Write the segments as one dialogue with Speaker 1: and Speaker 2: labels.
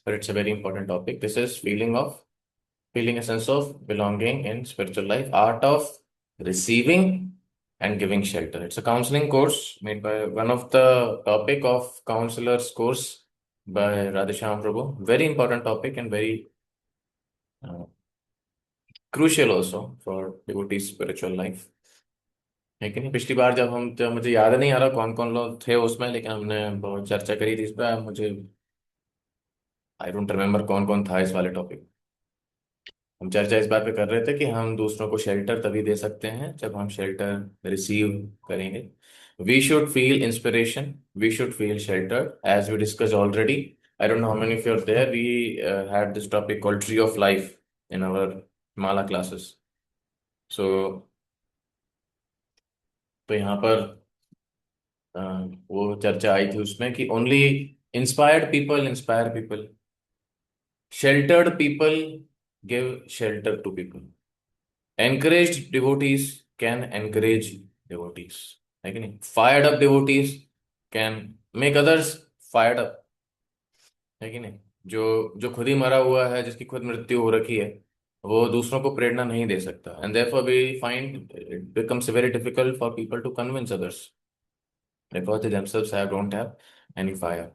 Speaker 1: but it's a very important topic. This is feeling a sense of belonging in spiritual life, art of receiving and giving shelter. It's a counseling course made by one of the topic of counselors course by Radheshyam Prabhu. Very important topic and very uh, crucial also for devotees' spiritual life. लेकिन पिछली बार जब मुझे याद नहीं आ रहा कौन कौन लोग थे उसमें, लेकिन हमने बहुत चर्चा करी थी इस पर। मुझे आई डोंट रिमेम्बर कौन कौन था इस वाले टॉपिक। हम चर्चा इस बात पे कर रहे थे कि हम दूसरों को शेल्टर तभी दे सकते हैं जब हम शेल्टर रिसीव करेंगे। We should feel inspiration, we should feel shelter, as we discuss already. I don't know how many of you are there, we had this topic called tree of life in our mala classes. So तो यहाँ पर अ, वो चर्चा आई थी उसमें कि only inspire people, sheltered people give shelter to people, encouraged devotees can encourage devotees, है कि नहीं? Fired up devotees can make others fired up, है कि नहीं? जो जो खुद ही मरा हुआ है, जिसकी खुद मृत्यु हो रखी है, वो दूसरों को प्रेरणा नहीं दे सकता। And therefore we find it becomes very difficult for people to convince others because they themselves don't have any fire.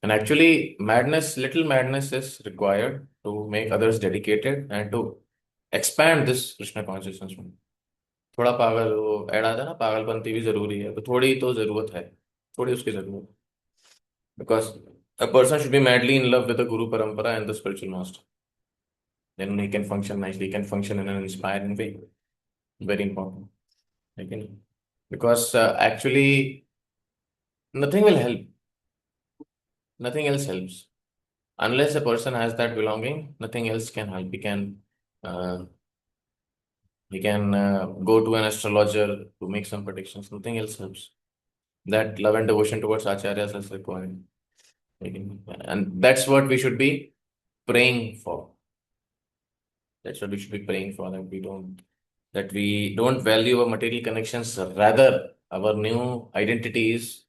Speaker 1: And actually, little madness is required to make others dedicated and to expand this Krishna consciousness में। थोड़ा पागल वो add आता है ना, पागलपंती भी जरूरी है, तो थोड़ी तो जरूरत है, थोड़ी उसकी जरूरत है। Because a person should be madly in love with the Guru Parampara and the spiritual master. Then he can function nicely, he can function in an inspiring way. Very important. Okay? Because actually, nothing will help. Nothing else helps. Unless a person has that belonging, nothing else can help. Uh, he can go to an astrologer to make some predictions. Nothing else helps. That love and devotion towards acharyas is required. And that's what we should be praying for. That's what we should be praying for. That we don't value our material connections. Rather, our new identity is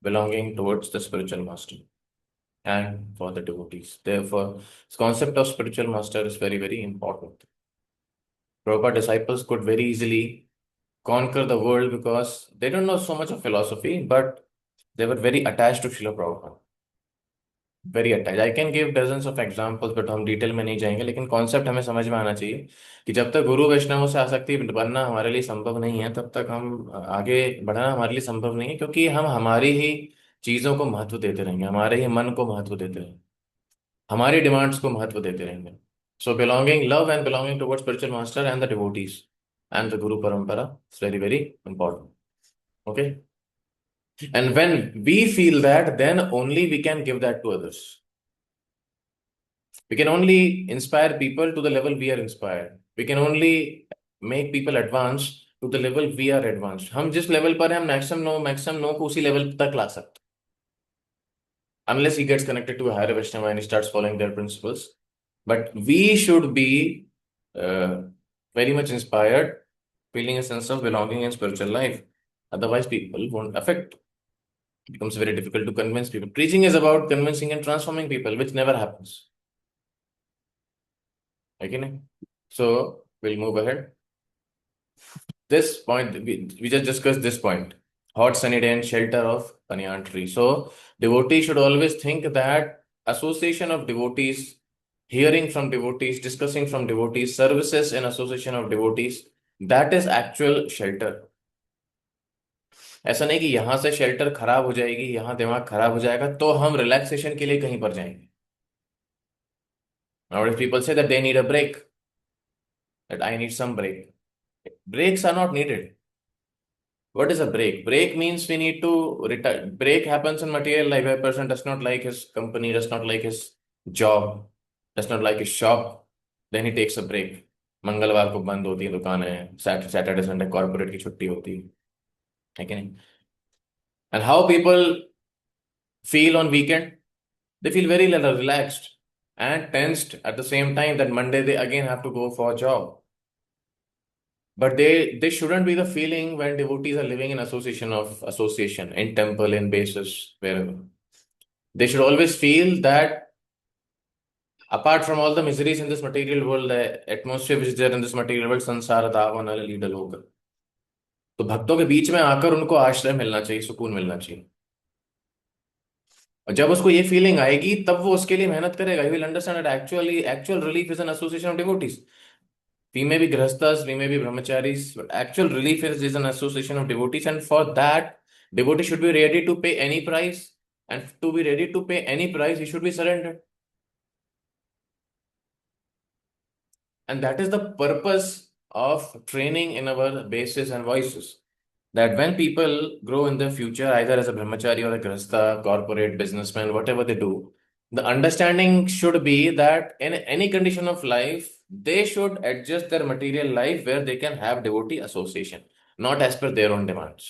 Speaker 1: belonging towards the spiritual master and for the devotees. Therefore, this concept of spiritual master is very, very important. Prabhupada disciples could very easily conquer the world because they don't know so much of philosophy, but they were very attached to Srila Prabhupada. Very attach. I can give dozens of examples, but हम detail में नहीं जाएंगे। लेकिन concept हमें समझ में आना चाहिए कि जब तक गुरु वैष्णवों से आसक्ति बनना हमारे लिए संभव नहीं है, तब तक हम आगे बढ़ना हमारे लिए संभव नहीं है, क्योंकि हम हमारी ही चीजों को महत्व देते रहेंगे, हमारे ही मन को महत्व देते रहेंगे, हमारी डिमांड्स को महत्व देते रहेंगे। So belonging, love and belonging towards spiritual master and the devotees and the guru parampara is very very important. Okay, and when we feel that, then only we can give that to others. We can only inspire people to the level we are inspired. We can only make people advance to the level we are advanced. हम जिस level पर हैं, हम maximum no को उसी level तक ला सकते, unless he gets connected to a higher Vaishnava and he starts following their principles. But we should be uh, very much inspired, feeling a sense of belonging in spiritual life. Otherwise, people won't affect. It becomes very difficult to convince people. Preaching is about convincing and transforming people, which never happens. Okay? So we'll move ahead. This point, we just discussed this point. Hot sunny day and shelter of banyan tree. So devotees should always think that association of devotees, hearing from devotees, discussing from devotees, services in association of devotees, that is actual shelter. ऐसा नहीं कि यहां से shelter खराब हो जाएगी, यहां दिमाग खराब हो जाएगा तो हम रिलैक्सेशन के लिए कहीं पर जाएंगे। Nowadays people say that they need a break, that I need some break. Breaks are not needed. What is a break? Break means we need to retire. Break happens in material life. A person does not like his company, does not like his job, does not like his shop, then he takes a break. मंगलवार को बंद होती है दुकानें, Saturday Sunday corporate की छुट्टी होती है कि नहीं? And how people feel on weekend? They feel very relaxed and tensed at the same time that Monday they again have to go for a job. But they shouldn't be the feeling when devotees are living in association in temple, in bases, wherever. They should always feel that apart from all the miseries in this material world, the atmosphere which is there in this material world, संसार दाव नल lead लोग, तो भक्तों के बीच में आकर उनको आश्रय मिलना चाहिए, सुकून मिलना चाहिए। और जब उसको ये फीलिंग आएगी तब वो उसके लिए मेहनत करेगा। He will understand that actually actual relief is an association of devotees. We may be grihasthas, we may be brahmacharis, but actual relief is an association of devotees, and for that, devotee should be ready to pay any price. And to be ready to pay any price, he should be surrendered. And that is the purpose of training in our bases and voices. That when people grow in the future, either as a brahmachari or a grihastha, corporate, businessman, whatever they do, the understanding should be that in any condition of life, they should adjust their material life where they can have devotee association, not as per their own demands.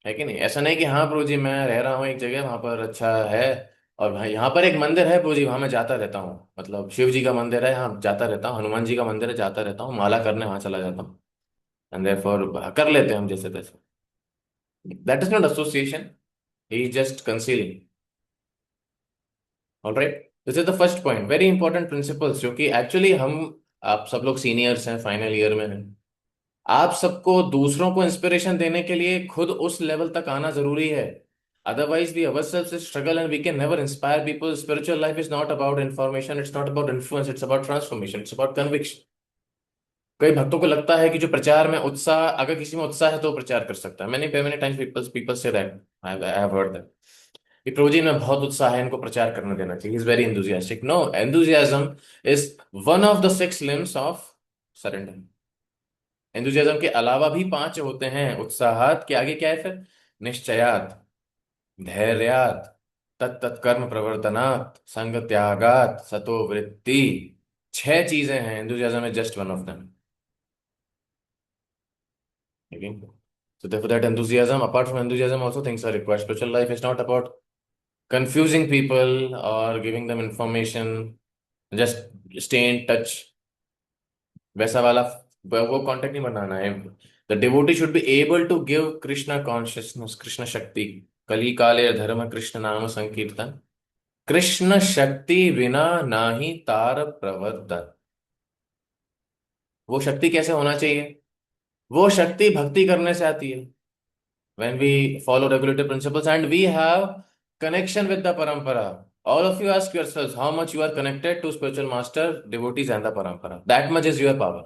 Speaker 1: है कि नहीं? ऐसा नहीं कि हाँ प्रभु जी मैं रह रहा हूँ एक जगह, वहां पर अच्छा है, और भाई यहाँ पर एक मंदिर है प्रभु जी, वहां मैं जाता रहता हूँ, मतलब शिव जी का मंदिर है, हाँ जाता रहता हूँ, हनुमान जी का मंदिर है, जाता रहता हूँ, माला करने वहां चला जाता हूँ, एंड देयरफॉर कर लेते हैं हम जैसे तैसे। That is not association, he is just concealing. Alright, this is the first point, very important principles, जो कि एक्चुअली हम, आप सब लोग सीनियर्स हैं, फाइनल ईयर में हैं, आप सबको दूसरों को इंस्पिरेशन देने के लिए खुद उस लेवल तक आना जरूरी है। Otherwise, we ourselves struggle and we can never inspire people. Spiritual life is not about information, it's not about influence, it's about transformation, it's about conviction. कई भक्तों को लगता है कि जो प्रचार में उत्साह, अगर किसी में उत्साह है तो वो प्रचार कर सकता है। मैंने many times people say that, I have heard that, कि प्रभु जी में बहुत उत्साह है, इनको प्रचार करने देना चाहिए, is very enthusiastic. No, enthusiasm is one of the six limbs of surrender. Enthusiasm के अलावा भी पांच होते हैं, उत्साहात के आगे क्या है फिर? निश्चयात, धैर्यात, तत्त कर्म प्रवर्तनात्, संग त्यागात, सतो वृत्ति। छह चीजें हैं, enthusiasm is just one of them. So therefore that enthusiasm, apart from enthusiasm, also things are required. Spiritual life is not about confusing people or giving them information, just stay in touch, वैसा वाला वो contact नहीं बनाना है। The devotee should be able to give Krishna consciousness, Krishna शक्ति। कली काले धर्म कृष्ण नाम संकीर्तन, कृष्ण शक्ति बिना नाही तार प्रवर्तन। वो शक्ति कैसे होना चाहिए? वो शक्ति भक्ति करने से आती है। when we follow regulative principles and we have connection with the parampara. All of you ask yourselves how much you are connected to spiritual master, devotees and the parampara. That much is your power,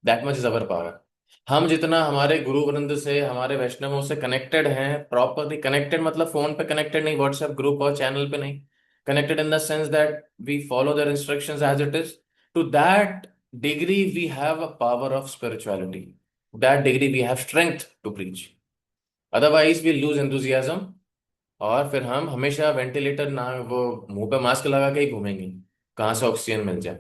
Speaker 1: that much is our power. हम जितना हमारे गुरु वृंद से, हमारे वैष्णवों से connected हैं, properly connected मतलब फोन पे कनेक्टेड नहीं, व्हाट्सएप ग्रुप और चैनल पे नहीं, connected in the sense that we follow their instructions as it is, to that degree we have a power of spirituality, that degree we have strength to preach. Otherwise we lose enthusiasm, और फिर हम हमेशा ventilator ना, वो मुंह पे mask लगा के ही घूमेंगे, कहाँ से ऑक्सीजन मिल जाए।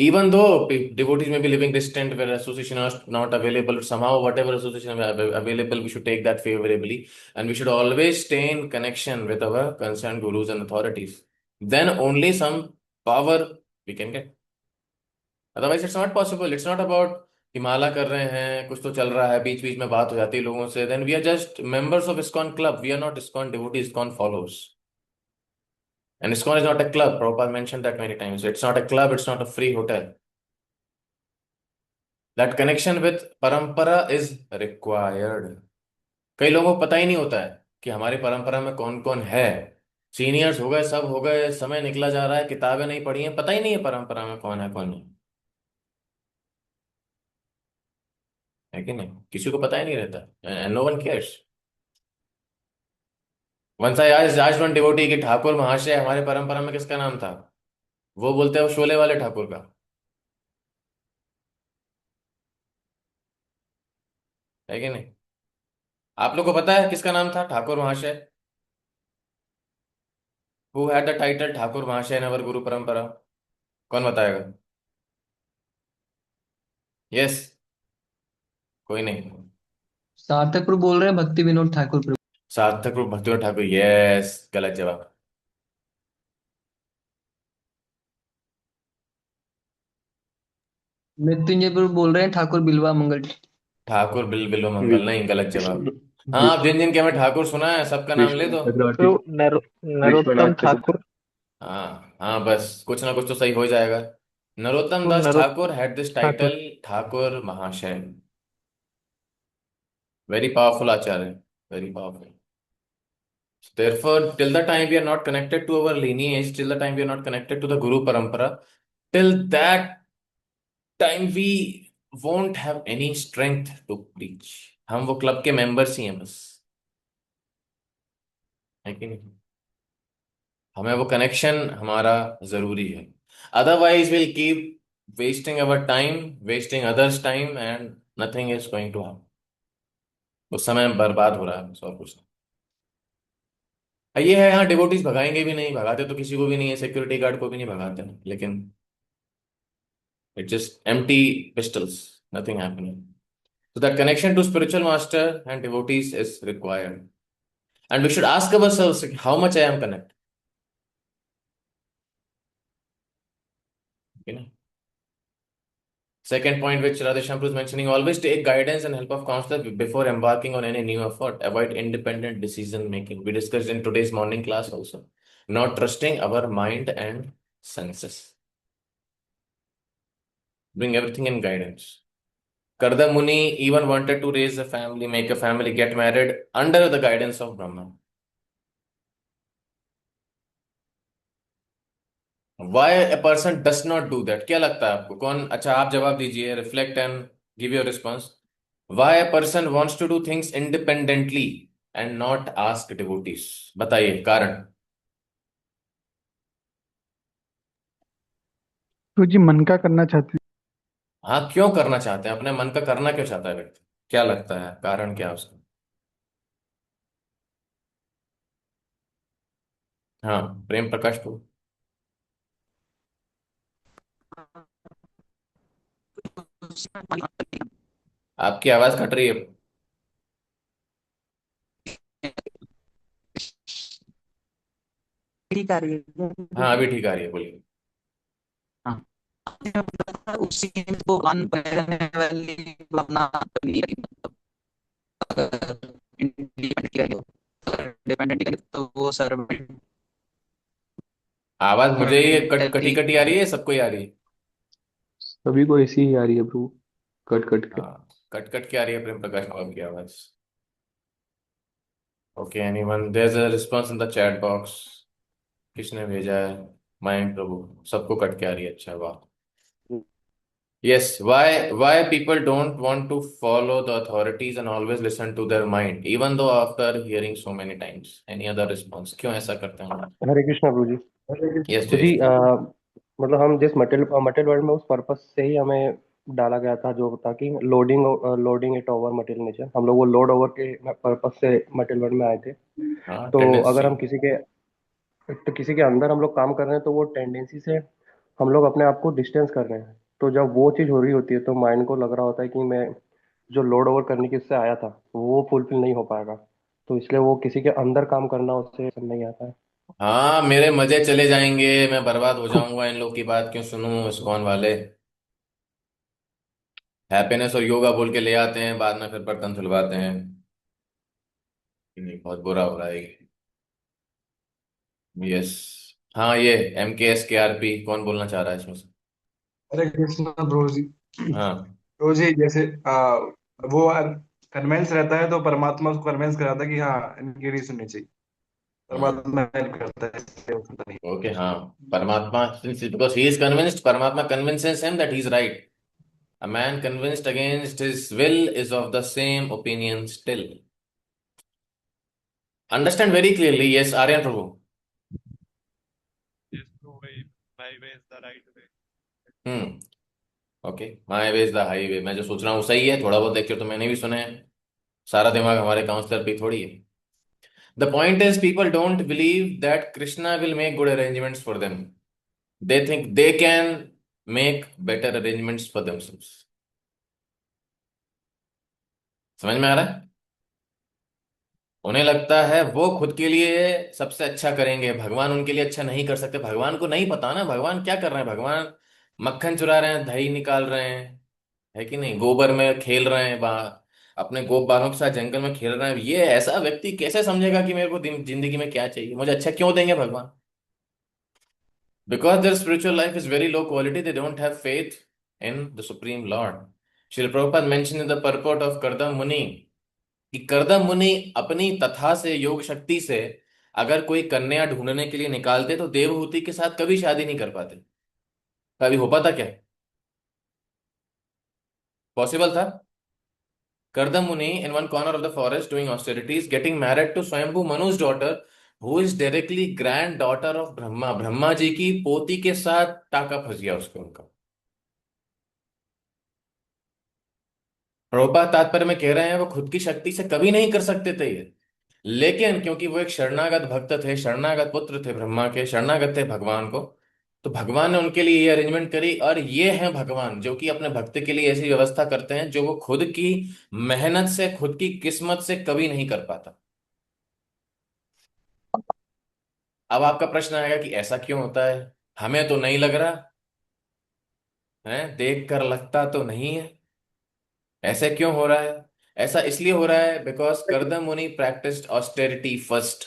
Speaker 1: Even though devotees may be living distant where association is not available, somehow whatever association available, we should take that favorably, and we should always stay in connection with our concerned gurus and authorities. Then only some power we can get. Otherwise, it's not possible. It's not about Himalaya कर रहे हैं, कुछ तो चल रहा है, बीच बीच में बात हो जाती है लोगों से, then we are just members of ISKCON club. We are not ISKCON devotees, ISKCON followers. And ISKCON is not a club. Prabhupada mentioned that many times. It's not a club. It's not a free hotel. That connection with परंपरा is required. कई लोगों को पता ही नहीं होता है कि हमारी परंपरा में कौन कौन है। सीनियर्स हो गए, सब हो गए, समय निकला जा रहा है, किताबें नहीं पढ़ी हैं, पता ही नहीं है परंपरा में कौन है कौन नहीं, है कि नहीं? किसी को पता ही नहीं रहता, and no one cares. Once I ask one devotee कि ठाकुर महाशय हमारे परंपरा में किसका नाम था? वो बोलते हैं वो शोले वाले ठाकुर का, है कि नहीं? आप लोग को पता है किसका नाम था ठाकुर महाशय? Who had the title Thakur महाशय इन अवर गुरु परंपरा? कौन बताएगा? यस, कोई नहीं।
Speaker 2: सार्थक प्रभु बोल रहे हैं, भक्ति विनोद ठाकुर प्रभु।
Speaker 1: सार्थक रूप भक्तिनाथ ठाकुर, यस, गलत जवाब।
Speaker 2: मृत्युंजय प्रभु बोल रहे हैं ठाकुर बिल्वा मंगल।
Speaker 1: ठाकुर बिल्वा मंगल नहीं, गलत जवाब। हाँ, आप जिन जिन के हमें ठाकुर सुना है सबका नाम ले
Speaker 2: विश्वनाथ
Speaker 1: दो।
Speaker 2: चक्रवर्ती।
Speaker 3: तो नरोत्तम
Speaker 2: विश्वनाथ चक्रवर्ती।
Speaker 3: ठाकुर।
Speaker 1: हाँ हाँ, बस कुछ ना कुछ तो सही हो जाएगा। नरोत्तम
Speaker 3: तो
Speaker 1: Das Thakur
Speaker 3: Narottam
Speaker 1: had this
Speaker 3: Thakur.
Speaker 1: Title, Thakur Mahashay. Very powerful acharya, very powerful. Therefore, till the time we are not connected to our lineage, till the time we are not connected to the Guru Parampara, till that time we won't have any strength to preach. हम वो club के members ही हैं बस, है कि नहीं? हमें वो कनेक्शन हमारा जरूरी है। Otherwise will keep wasting our time, wasting others time, and nothing is going to happen. उस समय बर्बाद हो रहा है बस, और कुछ नहीं। ये है, हाँ, डिवोटीज भगाएंगे भी नहीं, भगाते तो किसी को भी नहीं है, सिक्योरिटी गार्ड को भी नहीं भगाते हैं, लेकिन it's just empty pistols, nothing happening. So that connection to spiritual master and devotees is required. And we should ask ourselves how much I am connected. You know? Second point which Radhe Shampoo is mentioning, always take guidance and help of counselor before embarking on any new effort. Avoid independent decision making. We discussed in today's morning class also. Not trusting our mind and senses. Bring everything in guidance. Karda Muni even wanted to raise a family, make a family, get married under the guidance of Brahma. Why a person does not do that? क्या लगता है आपको? कौन? अच्छा, आप जवाब दीजिए, reflect and give your response. Why a person wants to do things independently and not ask devotees? बताइए कारण।
Speaker 3: तो जी मन का करना चाहते
Speaker 1: हाँ, क्यों करना चाहते हैं? अपने मन का करना क्यों चाहता है व्यक्ति? क्या लगता है कारण क्या है उसका? हाँ, प्रेम प्रकाश को। आपकी आवाज कट रही है।
Speaker 4: ठीक आ रही है।
Speaker 1: हाँ, अभी ठीक आ रही है, बोलिए।
Speaker 4: हाँ, उसी को कान पहनने वाली भावना नहीं रही, मतलब अगर इंडिपेंडेंट किया डिपेंडेंट किया तो वो सर्वेंट
Speaker 1: आवाज मुझे ये कटी
Speaker 4: मेंटेलिटी।
Speaker 1: कटी आ रही है, सबको ही आ रही है।
Speaker 2: सभी को ऐसी ही आ रही है प्रभु, कट कट के।
Speaker 1: हाँ, कट कट के आ रही है प्रेम प्रकाश बाबू की आवाज। Okay, anyone, there is a response in the chat box. किसने भेजा है? माइंड प्रभु, सबको कट के आ रही है, अच्छा वाह। Yes, why people don't want to follow the authorities and always listen to their mind, even though after hearing so many times? Any other response? क्यों ऐसा करते हैं?
Speaker 5: हरे कृष्णा प्रभु जी।
Speaker 1: यस
Speaker 5: तो जी
Speaker 1: जयेश जी।
Speaker 5: मतलब हम जिस मटेरियल वर्ल्ड में उस पर्पस से ही हमें डाला गया था, जो ताकि loading it over material nature, हम लोग वो लोड ओवर के पर्पस से मटेरियल वर्ल्ड में आए थे।
Speaker 1: हाँ,
Speaker 5: तो
Speaker 1: टेंडेंसी।
Speaker 5: अगर हम किसी के अंदर हम लोग काम कर रहे हैं, तो वो टेंडेंसी से हम लोग अपने आप को डिस्टेंस कर रहे हैं। तो जब वो चीज़ हो रही होती है, तो माइंड को लग रहा होता है कि मैं जो लोड ओवर करने की उससे आया था वो फुलफिल नहीं हो पाएगा। तो इसलिए वो किसी के अंदर काम करना उससे पसंद नहीं आता है।
Speaker 1: हाँ, मेरे मजे चले जाएंगे, मैं बर्बाद हो जाऊंगा, इन लोग की बात क्यों सुनूं, इस्कॉन वाले हैप्पीनेस और योगा बोल के ले आते हैं, बाद में फिर बर्तन धुलवाते हैं। नहीं, बहुत बुरा हो रहा है ये। यस। हाँ, ये MKSKRP कौन बोलना चाह रहा है इसमें से?
Speaker 6: हरे कृष्णा ब्रो जी।
Speaker 1: हाँ।
Speaker 6: ब्रो जी जैसे वो कन्वेंस रहता है तो परमात्मा उसको कन्वेंस कराता है कि हाँ इनकी नहीं सुननी चाहिए।
Speaker 1: हम्म।
Speaker 6: परमात्मा हेल्प करता है इसलिए वो सुनता नहीं।
Speaker 1: ओके, हाँ। परमात्मा, बिकॉज ही इज कन्विंस्ड, परमात्मा convinces him that he is right. A man convinced against his will is of the same opinion still. Understand very clearly. Yes, Aryan Prabhu.
Speaker 7: Yes, bro. My way is the right way.
Speaker 1: Hmm. Okay, my way is the highway. मैं जो सोच रहा हूँ सही है, थोड़ा बहुत lecture तो मैंने भी सुने हैं। सारा दिमाग हमारे काउंसलर पे थोड़ी है। The point is people don't believe that Krishna will make good arrangements for them. They think they can make better arrangements for themselves. समझ में आ रहा है? उन्हें लगता है वो खुद के लिए सबसे अच्छा करेंगे, भगवान उनके लिए अच्छा नहीं कर सकते। भगवान को नहीं पता ना भगवान क्या कर रहे हैं। भगवान मक्खन चुरा रहे हैं, दही निकाल रहे हैं, है कि नहीं? गोबर में खेल रहे हैं, अपने गोप बालों के साथ जंगल में खेल रहे हैं, ये ऐसा व्यक्ति कैसे समझेगा कि मेरे को जिंदगी में क्या चाहिए, मुझे अच्छा क्यों देंगे भगवान? Because their spiritual life is very low quality, they don't have faith in the Supreme Lord. Srila Prabhupada mentioned in the purport of Kardam Muni कि करदम मुनि अपनी तथा से, योग शक्ति से, अगर कोई कन्या ढूंढने के लिए निकालते तो देवहूति के साथ कभी शादी नहीं कर पाते। कभी हो पाता क्या? पॉसिबल था? Kardam Muni in one corner of the forest doing austerities, getting married to Swayambhu Manu's daughter, who is directly granddaughter of Brahma. Brahma ji की पोती के साथ टाका फंस गया उसको, उनका। प्रभुपाद तात्पर्य में कह रहे हैं वो खुद की शक्ति से कभी नहीं कर सकते थे ये, लेकिन क्योंकि वो एक शरणागत भक्त थे, शरणागत पुत्र थे ब्रह्मा के, शरणागत थे भगवान को, तो भगवान ने उनके लिए ये अरेंजमेंट करी। और ये हैं भगवान जो कि अपने भक्त के लिए ऐसी व्यवस्था करते हैं जो वो खुद की मेहनत से, खुद की किस्मत से कभी नहीं कर पाता। अब आपका प्रश्न आएगा कि ऐसा क्यों होता है, हमें तो नहीं लग रहा है, देख कर लगता तो नहीं है, ऐसे क्यों हो रहा है? ऐसा इसलिए हो रहा है बिकॉज करदम मुनि practised austerity first.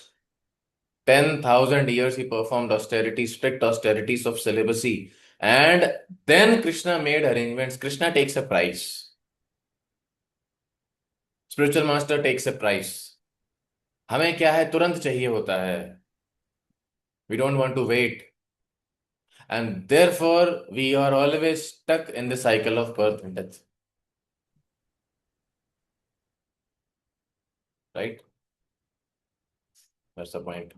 Speaker 1: 10,000 years he performed austerity, strict austerities of celibacy, and then Krishna made arrangements. Krishna takes a price. Spiritual master takes a price. हमें क्या है, तुरंत चाहिए होता है। We don't want to wait. And therefore, we are always stuck in the cycle of birth and death. Right? That's the point.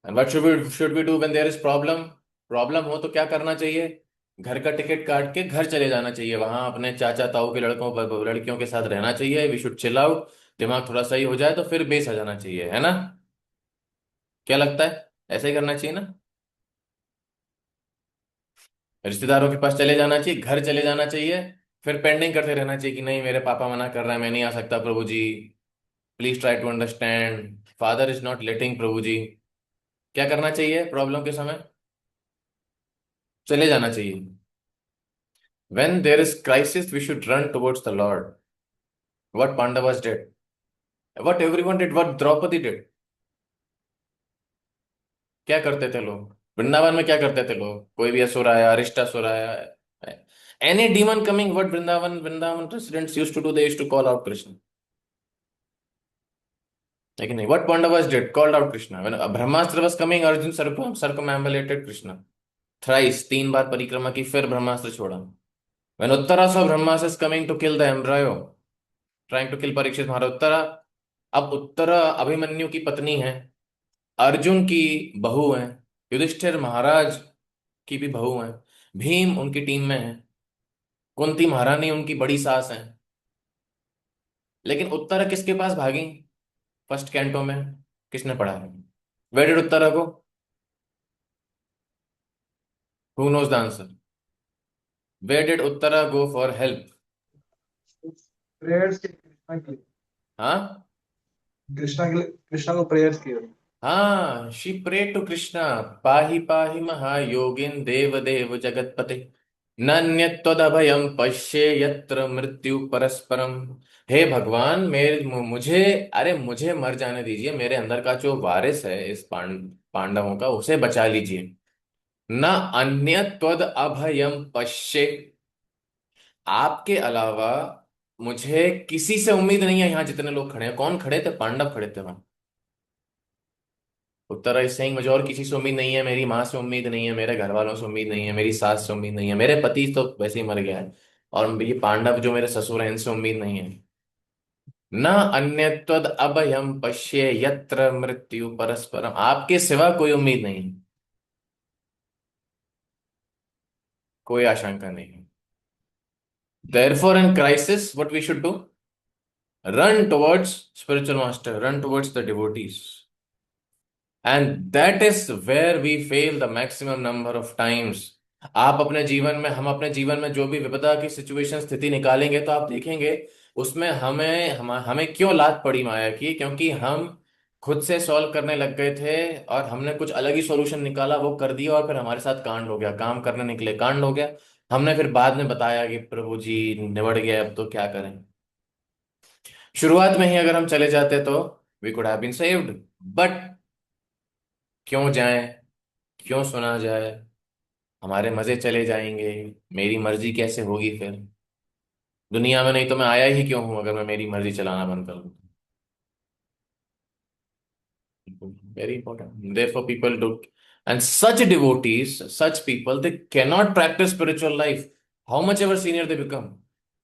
Speaker 1: And what should we do when there is problem? Problem हो तो क्या करना चाहिए? घर का ticket काट के घर चले जाना चाहिए, वहां अपने चाचा ताऊ के लड़कियों के साथ रहना चाहिए। वी शुड चिल आउट, दिमाग थोड़ा सही हो जाए तो फिर बेस आ जाना चाहिए, है ना? क्या लगता है, ऐसा ही करना चाहिए ना? रिश्तेदारों के पास चले जाना चाहिए, घर चले जाना चाहिए, फिर पेंडिंग करते रहना चाहिए कि नहीं मेरे पापा मना कर रहे हैं, मैं नहीं आ सकता Prabhu ji, please try to understand, father is not letting Prabhu ji. क्या करना चाहिए प्रॉब्लम के समय? चले जाना चाहिए। When there is crisis, we should run towards the Lord. What Pandavas did, what everyone did, what Draupadi did. क्या करते थे लोग वृंदावन में? क्या करते थे लोग? कोई भी असुर आया, अरिष्ट असुर आया, any demon coming, what Vrindavan residents used to do, they used to call out Krishna. लेकिन नहीं, what Pandavas did, called out Krishna. When Brahmastra was coming, Arjun circumambulated Krishna thrice, 3 बार परिक्रमा की, फिर ब्रह्मास्त्र छोड़ा। When Uttara saw Brahmastra is coming to kill the embryo, trying to kill Parikshit Maharaj, Uttara, अब उत्तरा अभिमन्यु की पत्नी है, अर्जुन की बहू है, युधिष्ठिर महाराज की भी बहू है, भीम उनकी टीम में है, कुंती महारानी उनकी बड़ी सास है। लेकिन उत्तरा किसके पास भागी? फर्स्ट कैंटो में किसने पढ़ा है? वेयर डिड उत्तरा को? Who knows the answer? Where did Uttara go for help?
Speaker 6: Prayers Krishna के लिए,
Speaker 1: हाँ
Speaker 6: कृष्णा को प्रेयर्स किए।
Speaker 1: हाँ, शी प्रे टू कृष्णा, पाहि पाहि महायोगिन देव देव जगतपते, नन्यत्वदभयम पश्ये यत्र मृत्यु परस्परम। हे भगवान, मुझे, अरे मुझे मर जाने दीजिए, मेरे अंदर का जो वारिस है इस पांडवों का, उसे बचा लीजिए। न अन्यत्वद अभयम पश्ये, आपके अलावा मुझे किसी से उम्मीद नहीं है। यहाँ जितने लोग खड़े हैं, कौन खड़े थे? पांडव खड़े थे वहां। उत्तरा इज सेइंग मुझे और किसी से उम्मीद नहीं है, मेरी माँ से उम्मीद नहीं है, मेरे घर वालों से उम्मीद नहीं है, मेरी सास से उम्मीद नहीं है, मेरे पति तो वैसे ही मर गया है, और ये पांडव जो मेरे ससुर हैं इनसे उम्मीद नहीं है। न अन्यत्वद अभयम पश्ये यत्र मृत्यु परस्परम, आपके सिवा कोई उम्मीद नहीं है, कोई आशंका नहीं है। Therefore, in crisis, what we should do? Run towards spiritual master, run towards the devotees. And that is where we fail the maximum number of times. आप अपने जीवन में, हम अपने जीवन में जो भी विपदा की सिचुएशन, स्थिति निकालेंगे तो आप देखेंगे उसमें हमें क्यों लात पड़ी माया की, क्योंकि हम खुद से सॉल्व करने लग गए थे और हमने कुछ अलग ही सॉल्यूशन निकाला, वो कर दिया, और फिर हमारे साथ कांड हो गया। काम करने निकले, कांड हो गया। हमने फिर बाद में बताया कि प्रभु जी निबड़ गया, अब तो क्या करें। शुरुआत में ही अगर हम चले जाते तो we could have been saved, but क्यों जाएं, क्यों सुना जाए, हमारे मजे चले जाएंगे, मेरी मर्जी कैसे होगी फिर दुनिया में, नहीं तो मैं आया ही क्यों हूं अगर मैं मेरी मर्जी चलाना बंद कर दूं। Very important. Therefore, people do, and such devotees, such people, they cannot practice spiritual life. How much ever senior they become,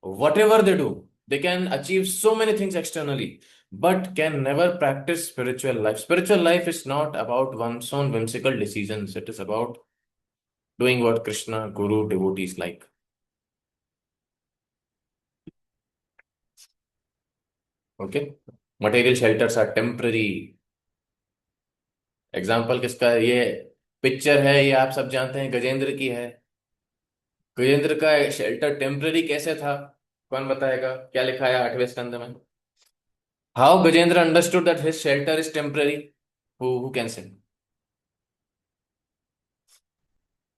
Speaker 1: whatever they do, they can achieve so many things externally, but can never practice spiritual life. Spiritual life is not about one's own whimsical decisions. It is about doing what Krishna, Guru, devotees like. Okay? Material shelters are temporary. Example किसका है? ये picture है, ये आप सब जानते हैं, गजेंद्र की है। गजेंद्र का शेल्टर टेम्पररी कैसे था? कौन बताएगा? क्या लिखा है 8वें स्कंद में? How Gajendra understood that his shelter is temporary? Who can say?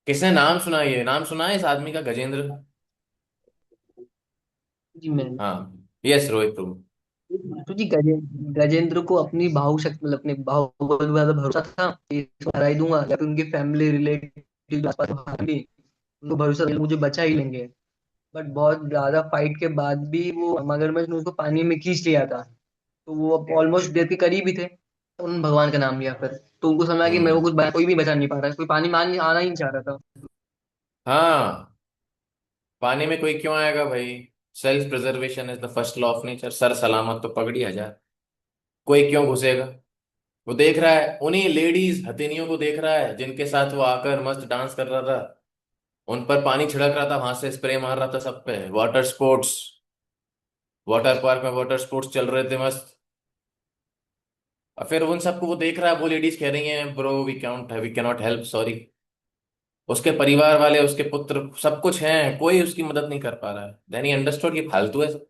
Speaker 1: किसने नाम सुना? ये नाम सुना है इस आदमी का, गजेंद्र?
Speaker 8: जी मैम।
Speaker 1: हाँ, यस रोहित प्रभु।
Speaker 8: तो जी गजेंद्र को अपनी भाव शक्ति मतलब अपने भाव पर ज्यादा भरोसा था कि इसको हरा ही दूंगा, या फिर उनके फैमिली रिलेटिव आसपास भी उनको भरोसा था मुझे बचा ही लेंगे। बट बहुत ज्यादा फाइट के बाद भी वो मगरमच्छ ने उसको पानी में खींच लिया था, तो वो ऑलमोस्ट डेथ के करीब ही थे, तो उन्होंने भगवान का नाम लिया फिर। तो उनको समझा कि मेरे को
Speaker 1: हम्म।
Speaker 8: कोई भी बचा नहीं पा रहा, कोई पानी मान आना ही नहीं चाह रहा था।
Speaker 1: हाँ, पानी में कोई क्यों आएगा भाई? Self preservation is the first law of nature. Sir सलामत तो पगड़ी हजार, कोई क्यों घुसेगा? वो देख रहा है उन्हीं लेडीज हथिनियों को, देख रहा है जिनके साथ वो आकर मस्त डांस कर रहा था, उन पर पानी छिड़क रहा था, वहां से स्प्रे मार रहा था सब पे। वाटर स्पोर्ट्स, वाटर पार्क में वाटर स्पोर्ट्स चल रहे थे मस्त। और फिर उन सबको वो देख रहा है, वो लेडीज कह रही हैं bro we can not help, sorry. उसके परिवार वाले, उसके पुत्र सब कुछ हैं, कोई उसकी मदद नहीं कर पा रहा है। देन ही अंडरस्टूड ये फालतू है सब,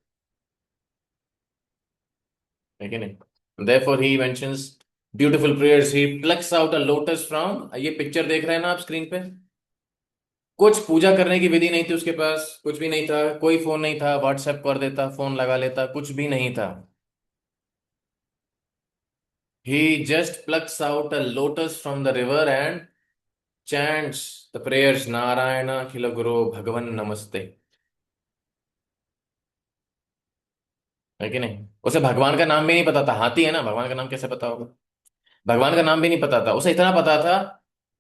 Speaker 1: है कि नहीं? Therefore he mentions beautiful prayers, he plucks out a lotus from, ये पिक्चर देख रहे हैं ना आप स्क्रीन पे? कुछ पूजा करने की विधि नहीं थी उसके पास, कुछ भी नहीं था, कोई फोन नहीं था, व्हाट्सएप कर देता, फोन लगा लेता, कुछ भी नहीं था। He just plucks out a lotus from the river and chants the prayers Narayana Khilaguru Bhagavan Namaste, है कि नहीं? उसे भगवान का नाम भी नहीं पता था। हाथी है ना, भगवान का नाम कैसे पता होगा? भगवान का नाम भी नहीं पता था उसे। इतना पता था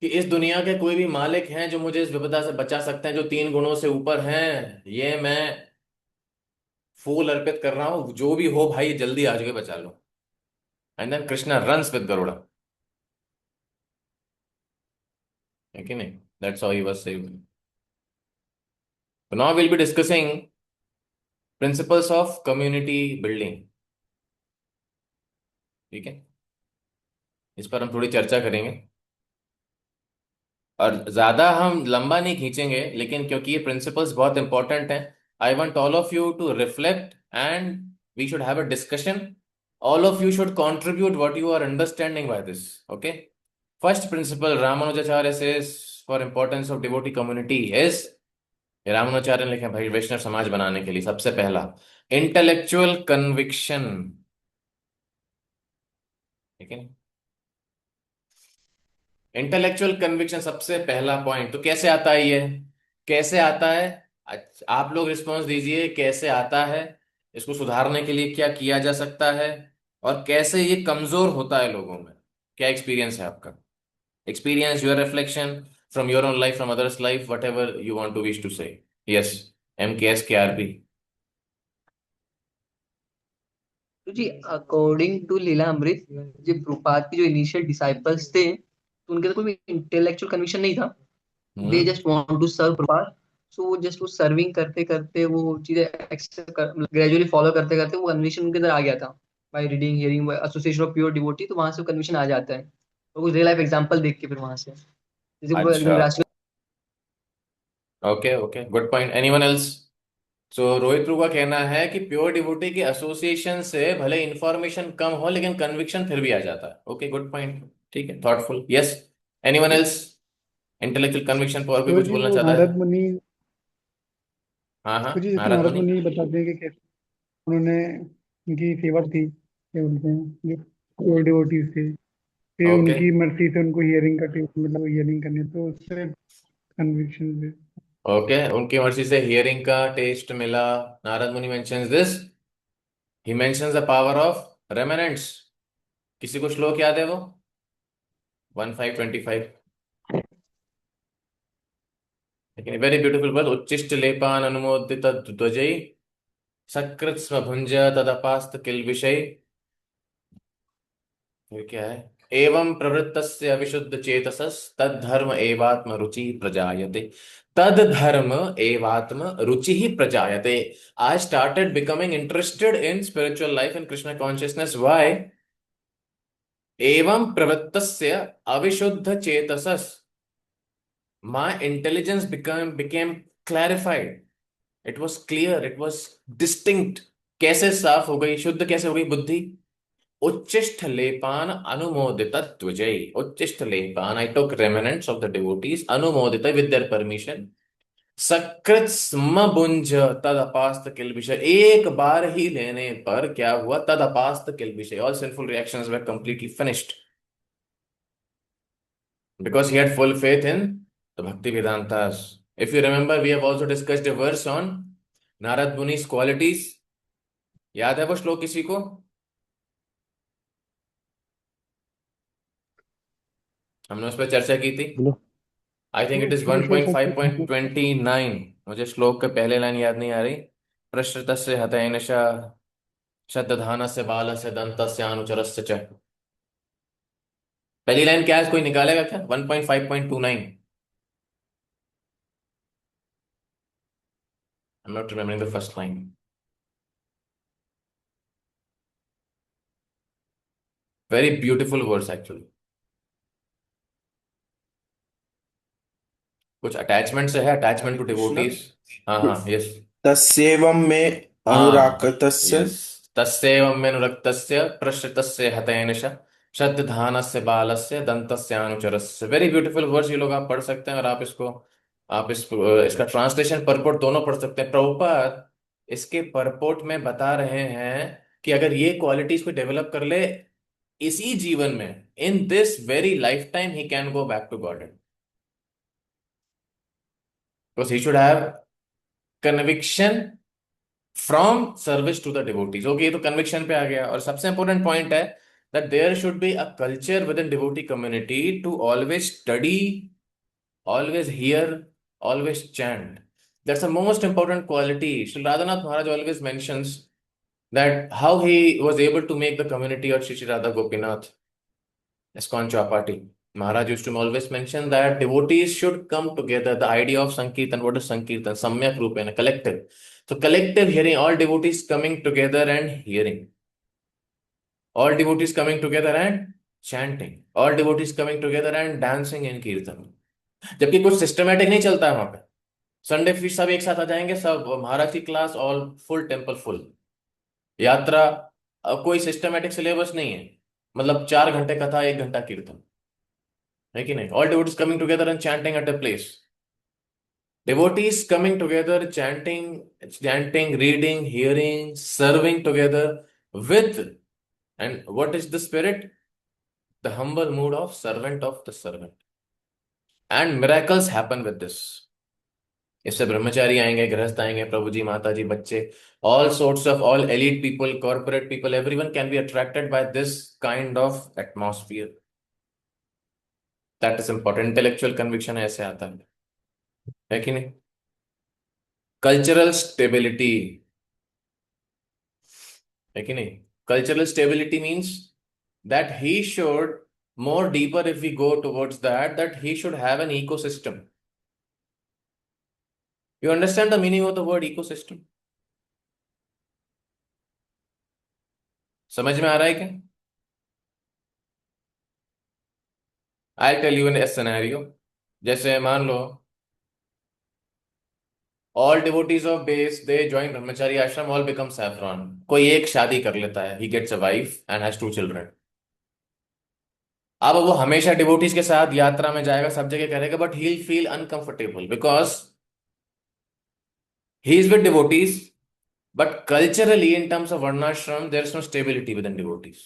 Speaker 1: कि इस दुनिया के कोई भी मालिक हैं जो मुझे इस विपदा से बचा सकते हैं, जो 3 गुणों से ऊपर हैं, ये मैं फूल अर्पित कर रहा हूं, जो भी हो भाई जल्दी आ जाके बचा लो। And then Krishna runs with Garuda, है कि नहीं? That's how he was saved. Now will be discussing principles of community building. ठीक है, इस पर हम थोड़ी चर्चा करेंगे, और ज्यादा हम लंबा नहीं खींचेंगे, लेकिन क्योंकि ये प्रिंसिपल्स बहुत इंपॉर्टेंट हैं, I want all of you to reflect and we should have a discussion. All of you should contribute what you are understanding by this. Okay, first principle Ramanujacharya says for importance of devotee community is, ये रामानुजाचार्य ने लिखे हैं भाई वैष्णव समाज बनाने के लिए, सबसे पहला इंटेलेक्चुअल कन्विक्शन। ठीक है, इंटेलेक्चुअल कन्विक्शन सबसे पहला पॉइंट। तो कैसे आता है ये? कैसे आता है? आप लोग रिस्पॉन्स दीजिए, कैसे आता है? इसको सुधारने के लिए क्या किया जा सकता है? और कैसे ये कमजोर होता है लोगों में? क्या एक्सपीरियंस है आपका? Experience, your reflection from your own life, from others life, whatever you want to wish to say. Yes, MKS KRP।
Speaker 8: तो जी अकॉर्डिंग टू लीला अमृत, जो प्रभुपाद के जो इनिशियल डिसाइपल्स थे, तो उनके तो कोई भी इंटेलेक्चुअल कन्विक्शन नहीं था। They
Speaker 1: hmm.
Speaker 8: Just want to serve Prabhupada. So वो जस्ट वो सर्विंग करते करते वो चीजें एक्सेप्ट कर ग्रेजुअली फॉलो करते करते वो कन्विक्शन उनके अंदर आ गया था, by reading hearing association of pure devotee, तो वहां से वो कन्विक्शन आ जाता है। तो कुछ रियल लाइफ एग्जांपल देख के फिर वहां से, जैसे वो
Speaker 1: अच्छा,
Speaker 8: एकदम राशि।
Speaker 1: Okay okay, good point. Anyone else? So Rohit रू का कहना है कि प्योर डिवोटी के एसोसिएशन से भले इंफॉर्मेशन कम हो, लेकिन कन्विक्शन फिर भी आ जाता है। ओके, गुड पॉइंट, ठीक है, thoughtful. Yes, anyone else? Intellectual conviction पर और कोई
Speaker 3: तो
Speaker 1: कुछ
Speaker 3: जी
Speaker 1: बोलना
Speaker 3: वो
Speaker 1: चाहता है?
Speaker 3: नारद मुनि,
Speaker 1: हाँ हाँ,
Speaker 3: तो जी जैसे
Speaker 1: नारद
Speaker 3: नारद
Speaker 1: मुनि।
Speaker 3: मुनि बताते हैं कि कैसे उन्होंने उनकी फेवर थी, क्या बोलते हैं, जो ओल्ड डिवोटीज थे, फिर
Speaker 1: ओके
Speaker 3: उनकी मर्जी से उनको हियरिंग का टेस्ट, मतलब हियरिंग करने, तो उससे कन्विक्शन पे।
Speaker 1: ओके, उनकी मर्जी से हियरिंग का टेस्ट मिला। नारद मुनि mentions this, he mentions the power of remnants. किसी को श्लोक याद है वो? 1525। लेकिन वेरी ब्यूटीफुल वर्ड, उच्चिष्ट लेपान अनुमोदित ध्वजै सकृत स्वभुंज तदपास्त किल विषय। फिर क्या है? एवं प्रवृत्तस्य अविशुद्ध चेतसस् तद्धर्म एवात्म रुचि प्रजायते। तद्धर्म एवात्म रुचि ही प्रजायते। I started becoming interested in spiritual life and Krishna consciousness. Why? एवं प्रवृत्तस्य अविशुद्ध चेतसस्, my intelligence became clarified. It was clear, it was distinct. कैसे साफ हो गई, शुद्ध कैसे हो गई बुद्धि? उच्चिष्ठ लेपान अनुमोदित त्वजै। उच्चिष्ठ लेपान, I took remnants of the devotees, अनुमोदित with their permission, सकृत स्म बुंज तद अपास्त किल विषय। एक बार ही लेने पर क्या हुआ? तद अपास्त किल विषय, all sinful reactions were completely finished because he had full faith in the Bhakti Vedantas. If you remember, we have also discussed a verse on Narad Muni's qualities. याद है वो श्लोक किसी को? हमने उस पर चर्चा की थी।
Speaker 5: बोलो।
Speaker 1: आई थिंक इट इज
Speaker 3: श्लोक श्लोक श्लोक
Speaker 1: 1.5.29। मुझे श्लोक के पहले लाइन याद नहीं आ रही। प्रश्रितस्य हतैनश शतधानस्य बालस्य दन्तस्य अनुचरस्य च। पहली लाइन क्या है, कोई निकालेगा क्या? 1.5.29। I am not remembering the first line. Very beautiful words actually. कुछ अटैचमेंट से है, अटैचमेंट टू
Speaker 9: कृष्ण
Speaker 1: डिवोटीज। हाँ हाँ, यस।
Speaker 9: तस्यैवं मे
Speaker 1: हाँ
Speaker 9: अनुरागतस्य
Speaker 1: यस। तस्यैवं मेऽनुरक्तस्य प्रश्रितस्य हतैनश श्रद्धानस्य बालस्य दन्तस्य अनुचरस्य। वेरी ब्यूटीफुल वर्ड्स, ये लोग आप पढ़ सकते हैं, और आप इसको, आप इसका ट्रांसलेशन परपोर्ट दोनों पढ़ सकते हैं। प्रभुपाद इसके परपोर्ट में बता रहे हैं कि अगर ये क्वालिटीज को डेवलप कर ले इसी जीवन में, in this very life time, he can go back to God, because he should have conviction from service to the devotees. Okay, ये तो कन्विक्शन पे आ गया। और सबसे इंपॉर्टेंट पॉइंट है that there should be a culture within devotee community to always study, always hear, always chant. That's the most important quality. Shri Radhanath Maharaj always mentions that how he was able to make the community of Shri Radha Gopinath ISKCON Chowpatty. Maharaj used to always mention that devotees should come together. The idea of Sankirtan, what is Sankirtan? Samyak Rupena, collective. So collective hearing, all devotees coming together and hearing. All devotees coming together and chanting. All devotees coming together and dancing in Kirtan. जबकि कुछ systematic नहीं चलता है वहां पे। Sunday फिर सब एक साथ आ जाएंगे, सब महाराज की class, all full temple full, यात्रा, कोई सिस्टमेटिक सिलेबस नहीं है। मतलब 4 घंटे कथा, 1 घंटा कीर्तन, है कि नहीं? All devotees coming together and chanting at a place. Devotees coming together, chanting, reading, hearing, serving together with, and what is the spirit? The humble mood of servant of the servant. And miracles happen with this. इससे ब्रह्मचारी आएंगे, गृहस्थ आएंगे, प्रभु जी, माता जी, बच्चे, all sorts of, all elite people, corporate people, everyone can be attracted by this kind of atmosphere. That is important. Intellectual conviction ऐसे आता है कि नहीं? Cultural stability, है कि नहीं? Cultural stability means that he should, more deeper if we go towards that he should have an ecosystem. You understand the meaning of the word ecosystem? समझ में आ रहा है क्या? I'll tell you in a scenario. जैसे मान लो all devotees of base, they join brahmachari ashram, all become saffron. कोई एक शादी कर लेता है, he gets a wife and has 2 children. अब वो हमेशा डिवोटीज के साथ यात्रा में जाएगा, सब जगह करेगा, but he'll feel uncomfortable because he is with devotees, But culturally, in terms of varnashram, there is no stability within devotees.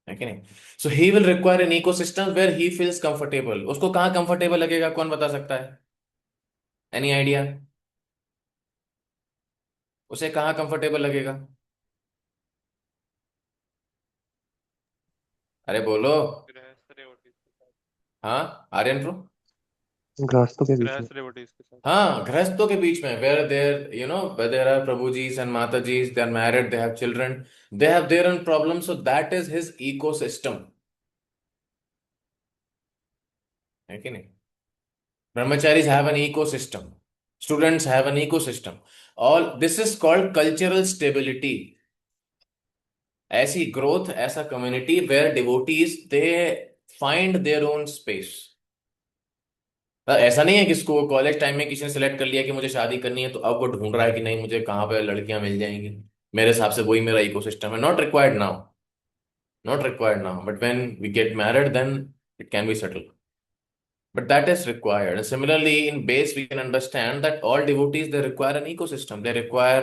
Speaker 1: है कि नहीं? So he will require an ecosystem where he feels comfortable. उसको कहाँ comfortable लगेगा, कौन बता सकता है? Any idea? उसे कहाँ comfortable लगेगा? अरे बोलो।
Speaker 7: गृहस्थ devotees के साथ।
Speaker 1: हाँ आर्यन ब्रो।
Speaker 5: गृहस्थों के बीच में।
Speaker 7: गृहस्थ devotees के साथ।
Speaker 1: हाँ गृहस्थों के बीच में, where there you know where there are Prabhujis and Matajis, they are married, they have children, they have their own problems, so that is his ecosystem. है कि नहीं? Brahmacharis have an ecosystem. Students have an ecosystem. All this is called cultural stability. ऐसी growth, ऐसा community where devotees they find their own space. ऐसा नहीं है कि इसको कॉलेज टाइम में किसी ने सिलेक्ट कर लिया कि मुझे शादी करनी है, तो अब वो ढूंढ रहा है कि नहीं मुझे कहाँ पे लड़कियां मिल जाएंगी, मेरे हिसाब से वही मेरा इकोसिस्टम है. Not required now, not required now, but when we get married then it can be settled. But that is required. And similarly, in base, we can understand that all devotees they require an ecosystem. They require,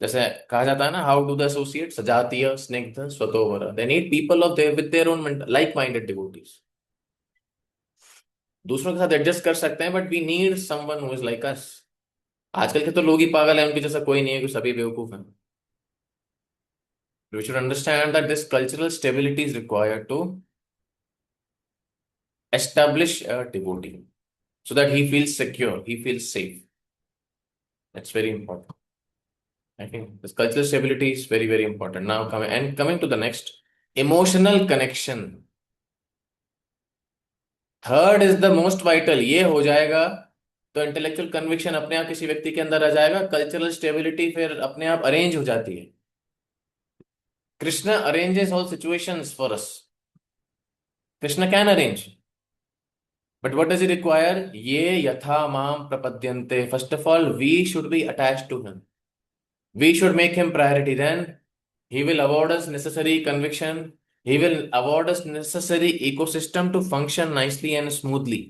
Speaker 1: जैसे कहा जाता है ना, how do the associates, सजातीय स्निग्ध स्वतोवर. They need people of their with their own like-minded devotees. दूसरों के साथ एडजस्ट कर सकते हैं, but we need someone who is like us. आजकल के तो लोग ही पागल हैं, उनके जैसा कोई नहीं है, कि सभी बेवकूफ हैं. We should understand that this cultural stability is required to establish a devotee so that he feels secure, he feels safe. That's very important. I think this cultural stability is very, very important. Now coming to the next, emotional connection. Third is the most vital. ये हो जाएगा तो intellectual conviction अपने आप किसी व्यक्ति के अंदर आ जाएगा. कल्चरल स्टेबिलिटी फिर अपने आप अरेंज हो जाती है. Krishna arranges all situations for us. Krishna can arrange, but what does he require? ये यथा माम प्रपद्यन्ते. First of all we should be attached to him, we should make him priority, then he will award us necessary conviction, he will award us necessary ecosystem to function nicely and smoothly.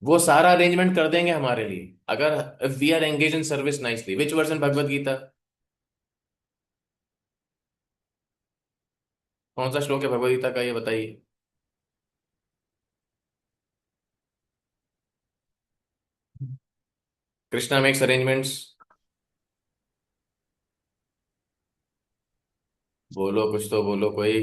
Speaker 1: वो सारा arrangement कर देंगे हमारे लिए अगर if we are engaged in service nicely. Which verse in Bhagavad Gita? कौन सा श्लोक है भगवत गीता का, ये बताइए. Krishna makes arrangements. बोलो कुछ तो बोलो कोई.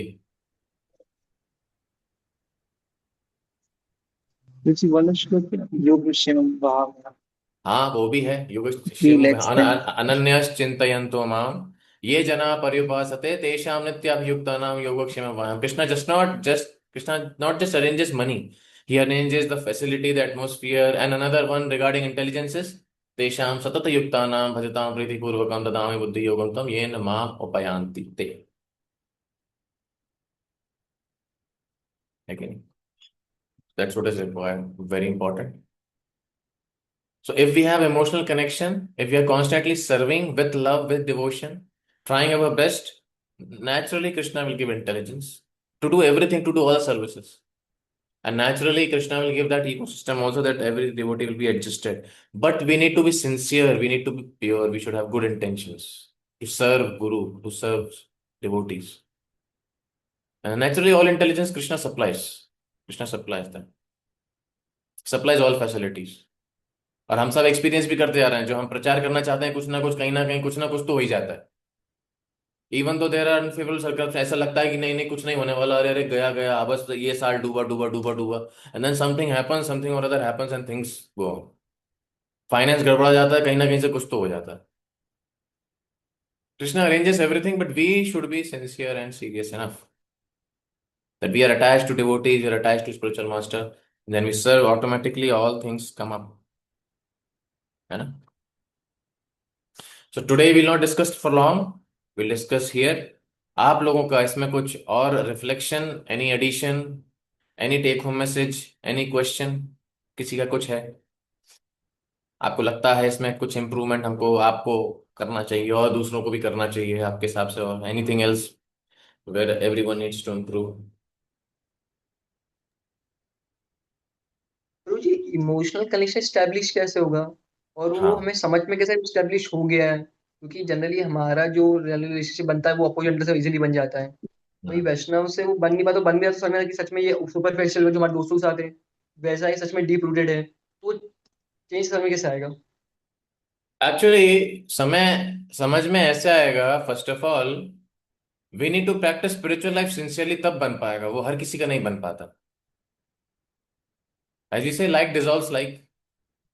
Speaker 2: Which one श्लोक है? योग क्षेमम भावना.
Speaker 1: हाँ वो भी है. युग
Speaker 2: Three legs हैं.
Speaker 1: अनन्यस चिंतयन्तो माम ये जना पर्युपासते तेषां नित्याभियुक्तानां योगक्षेमं वहाम. Krishna not just arranges money, he arranges the facility, the atmosphere. And another one regarding intelligence is तेषां सतत युक्तानां भजतां प्रीतिपूर्वकं ददामि बुद्धि योगं तं येन माम उपयान्ति ते. Again, that's what is required. Very important. So if we have emotional connection, if we are constantly serving with love, with devotion, trying our best, naturally Krishna will give intelligence to do everything, to do all services. And naturally Krishna will give that ecosystem also, that every devotee will be adjusted. But we need to be sincere, we need to be pure, we should have good intentions to serve Guru, to serve devotees. And naturally all intelligence Krishna supplies. Krishna supplies them. Supplies all facilities. और हम सब experience भी करते जा रहे हैं. जो हम प्रचार करना चाहते हैं, कुछ ना कुछ कहीं ना कहीं कुछ ना कुछ तो हो ही जाता है. इवन तो देर आर अनफेवरेबल सर्कल, ऐसा लगता है कि नहीं नहीं कुछ नहीं होने वाला, अरे अरे गया गया बस ये साल डूबा डूबा डूबा डूबा. And then something happens, something or other happens and things go. Finance गड़बड़ा जाता है, कहीं ना कहीं से कुछ तो हो जाता है. Krishna arranges everything, but we should be sincere and serious enough that we are attached to devotees, we are attached to spiritual master, then we serve, automatically all things come up. है ना? So today we'll not discuss for long, we'll discuss here. आप लोगों का इसमें कुछ और reflection, any addition, any take home message, any question, किसी का कुछ है? आपको लगता है इसमें कुछ इम्प्रूवमेंट हमको आपको करना चाहिए और दूसरों को भी करना चाहिए आपके हिसाब से, और anything else where everyone needs to improve?
Speaker 8: Guru ji emotional connection establish कैसे होगा? और वो
Speaker 1: हाँ
Speaker 8: हमें समझ में कैसे स्टेब्लिश हो गया है, क्योंकि जनरली हमारा जो रिलेशनशिप बनता है वो अपोजिट जेंडर से इजीली बन जाता है। वही वैष्णव से वो बन नहीं पाता, तो बन गया तो समझ में आता कि सच में ये सुपरफिशियल जो हमारे दोस्तों के साथ है वैसा ही सच में डीप रूटेड है, तो चेंज समझ में कैसे आएगा?
Speaker 1: एक्चुअली समय समझ में ऐसे आएगा, first of all we need to practise spiritual life sincerely, तब बन पाएगा। वो हर किसी का नहीं बन पाता। एज यू से, like dissolves like,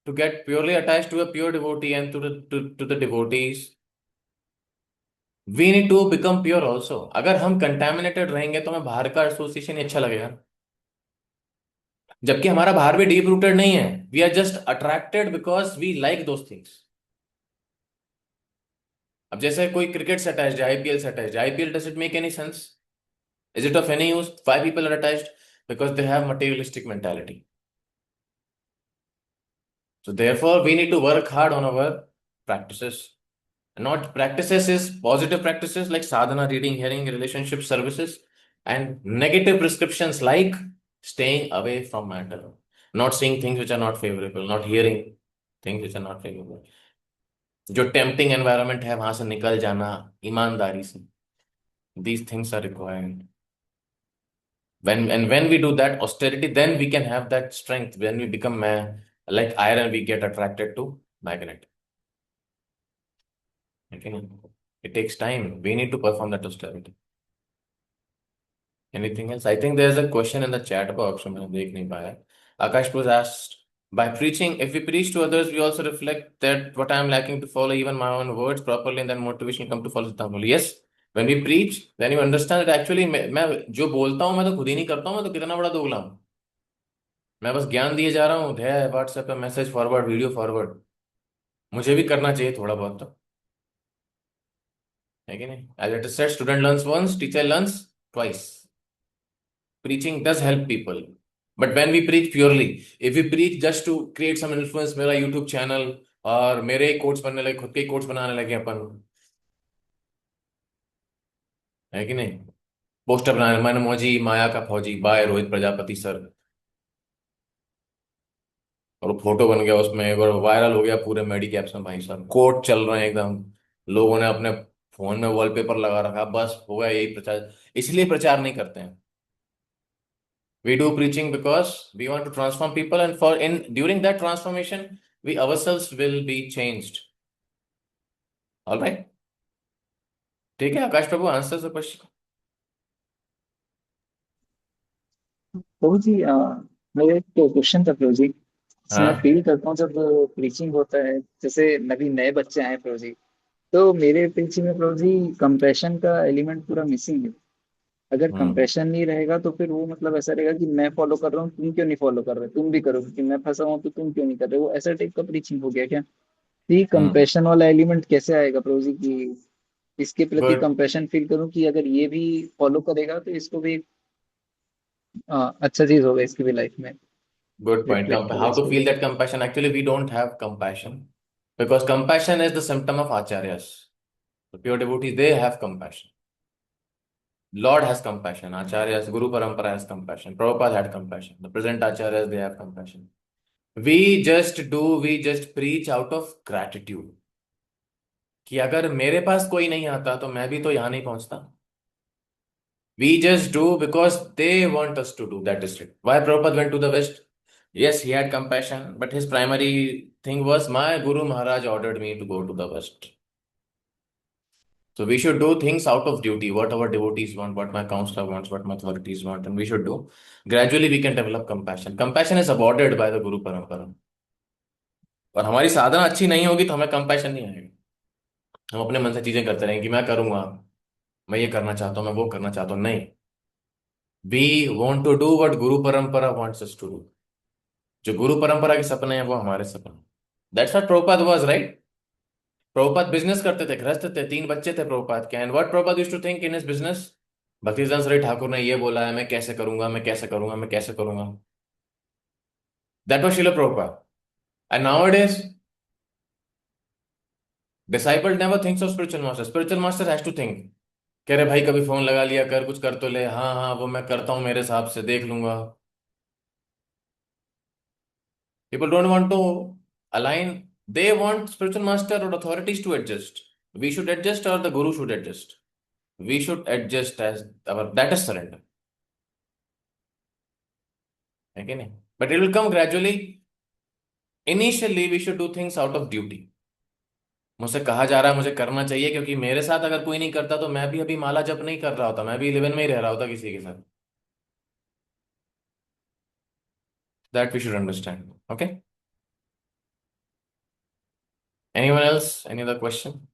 Speaker 1: to get purely attached to a pure devotee and to the devotees, we need to become pure also. अगर हम contaminated रहेंगे तो हमें बाहर का एसोसिएशन ही अच्छा लगेगा, जबकि हमारा बाहर भी डीप रूटेड नहीं है। We are just attracted because we like those things. अब जैसे कोई क्रिकेट से अटैच्ड है, आईपीएल से अटैच्ड है, IPL does it make any sense? Is it of any use? Five people are attached because they have materialistic mentality. So therefore, we need to work hard on our practices. Not practices is positive practices like sadhana, reading, hearing, relationship, services, and negative prescriptions like staying away from matter, not seeing things which are not favorable, not hearing things which are not favorable. जो tempting environment है वहां से निकल जाना ईमानदारी से. These things are required. When we do that austerity, then we can have that strength. When we become like iron, we get attracted to magnet. Okay. It takes time. We need to perform that austerity. Anything else? I think there's a question in the chat box. मैंने देख नहीं पाया. Akash was asked, by preaching, if we preach to others, we also reflect that what I am lacking to follow even my own words properly, and then motivation come to follow Siddhanta. Yes, when we preach, then you understand that actually मैं जो बोलता हूँ मैं तो खुद ही नहीं करता हूँ, मैं तो कितना बड़ा दोगला हूँ। मैं बस ज्ञान दिए जा रहा हूँ, है व्हाट्सएप पे मैसेज फॉरवर्ड, वीडियो फॉरवर्ड। मुझे भी करना चाहिए थोड़ा बहुत तो, है कि नहीं? As it is said, student learns once, teacher learns twice. Preaching does help people, but when we preach purely, if we preach just to create some influence, मेरा YouTube channel और मेरे कोट्स बनने लगे, खुद के कोट्स बनाने लगे अपन, है कि नहीं? पोस्टर बनाने, मैंने मौजी माया का फौजी बाय रोहित प्रजापति सर, और वो फोटो बन गया उसमें और वायरल हो गया पूरे मेडिकैप्स में। भाई साहब कोट चल रहे हैं एकदम, लोगों ने अपने फोन में वॉलपेपर लगा रखा, बस हो गया यही प्रचार। इसलिए प्रचार नहीं करते हैं। We do preaching because we want to transform people, and for in during that transformation, we ourselves will be changed. All right? ठीक है आकाश प्रभु, आंसर द क्वेश्चन।
Speaker 4: प्रभु जी मेरा एक क्वेश्चन था प्रभु जी। जैसे मैं
Speaker 1: हाँ।
Speaker 4: फील करता हूँ जब प्रीचिंग होता है, जैसे नवी नए बच्चे आए प्रभु जी, तो मेरे प्रीचिंग में प्रभु जी कंपैशन का एलिमेंट पूरा मिसिंग है। अगर
Speaker 1: हम्म।
Speaker 4: कंपैशन नहीं रहेगा तो फिर वो मतलब ऐसा रहेगा कि मैं फॉलो कर रहा हूँ, तुम क्यों नहीं फॉलो कर रहे, तुम भी करो, क्योंकि मैं फंसा हूँ तो तुम क्यों नहीं कर रहे। वो ऐसा टाइप का प्रीचिंग हो गया क्या? ये
Speaker 1: हम्म।
Speaker 4: कंपैशन वाला एलिमेंट कैसे आएगा प्रभु जी कि इसके प्रति
Speaker 1: गुड।
Speaker 4: कंपैशन फील करूं कि अगर ये भी फॉलो करेगा तो इसको भी अच्छा चीज होगा, इसकी भी लाइफ में
Speaker 1: Good point.
Speaker 4: रिफ्लेक्ट होगा
Speaker 1: How to
Speaker 4: इसको
Speaker 1: feel
Speaker 4: भी।
Speaker 1: that compassion? Actually, we don't have compassion because compassion is the symptom of acharyas. The pure devotees, they have compassion. Lord has compassion. Acharyas, Guru Parampara has compassion. Prabhupada had compassion. The present acharyas, they have compassion. We just preach out of gratitude. कि अगर मेरे पास कोई नहीं आता तो मैं भी तो यहाँ नहीं पहुंचता। We just do because they want us to do. That is it. Why Prabhupada went to the West? Yes, he had compassion, but his primary thing was my Guru Maharaj ordered me to go to the West. So we should do things out of duty, what our devotees want, what my counselor wants, what my authorities want, and we should do. Gradually, we can develop compassion. Compassion is awarded by the Guru Parampara. और हमारी साधना अच्छी नहीं होगी तो हमें compassion नहीं आएगा। हम अपने मन से चीजें करते रहेंगे कि मैं करूंगा, मैं ये करना चाहता हूँ, मैं वो करना चाहता हूँ। नहीं, we want to do what guru parampara wants us to do. जो गुरु परंपरा के सपने हैं वो हमारे सपने। That's what Prabhupada was, right? Prabhupada business करते थे, गृहस्थ थे, 3 बच्चे थे प्रभुपाद के। And what Prabhupada used to think in his business, भक्तिदास सरी ठाकुर ने ये बोला है, मैं कैसे करूंगा, मैं कैसे करूंगा, मैं कैसे करूंगा। That was Srila Prabhupada. And nowadays disciple never thinks of spiritual master. Spiritual master has to think, कह रहे भाई कभी फोन लगा लिया कर, कुछ कर तो ले। हाँ हाँ वो मैं करता हूँ, मेरे हिसाब से देख लूंगा। People don't want to align they want spiritual master or authorities to adjust. We should adjust or the guru should adjust. We should adjust as our, that is surrender. Okay? But it will come gradually. Initially, we should do things out of duty. मुझसे कहा जा रहा है, मुझे करना चाहिए, क्योंकि मेरे साथ अगर कोई नहीं करता तो मैं भी अभी माला जप नहीं कर रहा होता, मैं भी इलेवन में ही रह रहा होता किसी के साथ. That we should understand. Okay? Anyone else? Any other question?